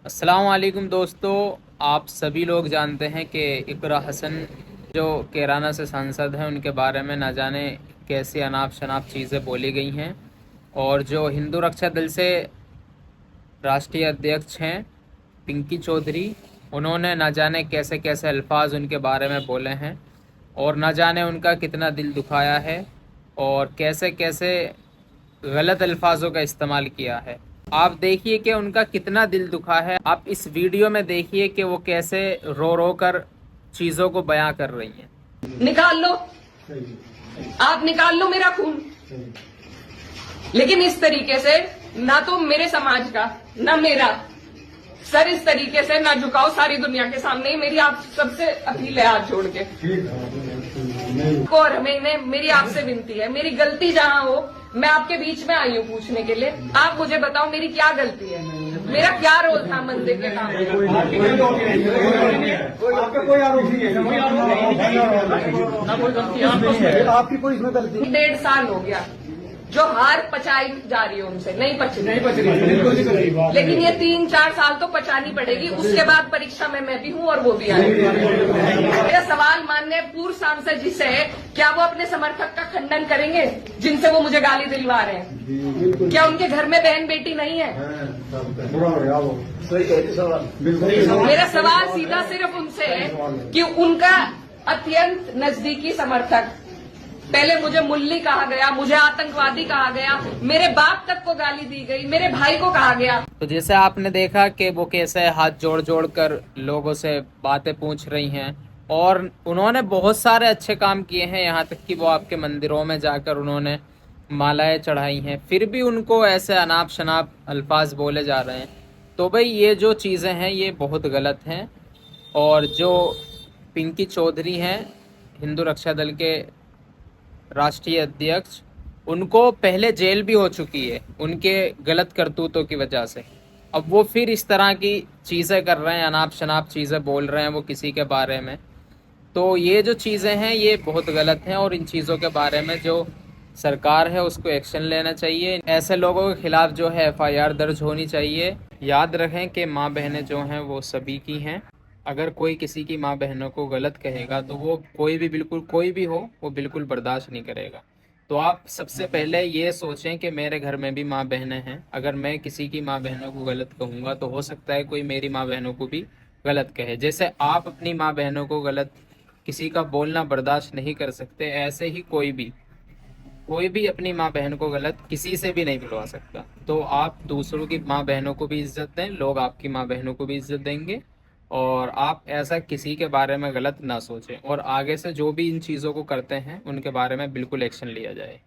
अस्सलाम वालेकुम दोस्तों। आप सभी लोग जानते हैं कि इकरा हसन जो कैराना से सांसद हैं उनके बारे में ना जाने कैसी अनाप शनाप चीज़ें बोली गई हैं। और जो हिंदू रक्षा दल से राष्ट्रीय अध्यक्ष हैं पिंकी चौधरी, उन्होंने ना जाने कैसे कैसे अल्फाज उनके बारे में बोले हैं और ना जाने उनका कितना दिल दुखाया है और कैसे कैसे गलत अल्फाजों का इस्तेमाल किया है। आप देखिए कि उनका कितना दिल दुखा है। आप इस वीडियो में देखिए कि वो कैसे रो रो कर चीज़ों को बयां कर रही हैं। निकाल लो, आप निकाल लो मेरा खून, लेकिन इस तरीके से ना तो मेरे समाज का ना मेरा सर इस तरीके से ना झुकाओ सारी दुनिया के सामने। मेरी आप सबसे अपील है हाथ जोड़ के, और हमें मेरी आपसे विनती है, मेरी गलती जहां हो, मैं आपके बीच में आई हूँ पूछने के लिए। आप मुझे बताओ मेरी क्या गलती है, मेरा क्या रोल था मंदिर के काम में? आपकी कोई इसमें गलती 1.5 साल हो गया जो हार पचाई जा रही है उनसे, नहीं पच रही, लेकिन ये 3-4 साल तो पचानी पड़ेगी। उसके बाद परीक्षा में मैं भी हूँ और वो भी आएगी। मेरा सवाल माननीय पूर्व सांसद जी से है, क्या वो अपने समर्थक का खंडन करेंगे जिनसे वो मुझे गाली दिलवा रहे हैं? क्या उनके घर में बहन बेटी नहीं है? मेरा सवाल सीधा सिर्फ उनसे है कि उनका अत्यंत नजदीकी समर्थक, पहले मुझे मुल्ली कहा गया, मुझे आतंकवादी कहा गया, मेरे बाप तक को गाली दी गई, मेरे भाई को कहा गया। तो जैसे आपने देखा कि वो कैसे हाथ जोड़ जोड़ कर लोगों से बातें पूछ रही हैं और उन्होंने बहुत सारे अच्छे काम किए हैं, यहाँ तक कि वो आपके मंदिरों में जाकर उन्होंने मालाएं चढ़ाई हैं, फिर भी उनको ऐसे अनाप शनाप अल्फाज बोले जा रहे हैं। तो भाई ये जो चीज़ें हैं ये बहुत गलत हैं। और जो पिंकी चौधरी हैं हिंदू रक्षा दल के राष्ट्रीय अध्यक्ष, उनको पहले जेल भी हो चुकी है उनके गलत करतूतों की वजह से। अब वो फिर इस तरह की चीज़ें कर रहे हैं, अनाप शनाप चीज़ें बोल रहे हैं वो किसी के बारे में। तो ये जो चीज़ें हैं ये बहुत गलत हैं और इन चीज़ों के बारे में जो सरकार है उसको एक्शन लेना चाहिए। ऐसे लोगों के खिलाफ जो है FIR दर्ज होनी चाहिए। याद रखें कि माँ बहनें जो हैं वो सभी की हैं। अगर कोई किसी की माँ बहनों को गलत कहेगा तो वो बिल्कुल कोई भी हो वो बिल्कुल बर्दाश्त नहीं करेगा। तो आप सबसे पहले ये सोचें कि मेरे घर में भी माँ बहनें हैं, अगर मैं किसी की माँ बहनों को गलत कहूँगा तो हो सकता है कोई मेरी माँ बहनों को भी गलत कहे। जैसे आप अपनी माँ बहनों को गलत किसी का बोलना बर्दाश्त नहीं कर सकते, ऐसे ही कोई भी अपनी माँ बहन को गलत किसी से भी नहीं बुलवा सकता। तो आप दूसरों की माँ बहनों को भी इज्जत दें, लोग आपकी माँ बहनों को भी इज्जत देंगे। और आप ऐसा किसी के बारे में गलत ना सोचें और आगे से जो भी इन चीज़ों को करते हैं उनके बारे में बिल्कुल एक्शन लिया जाए।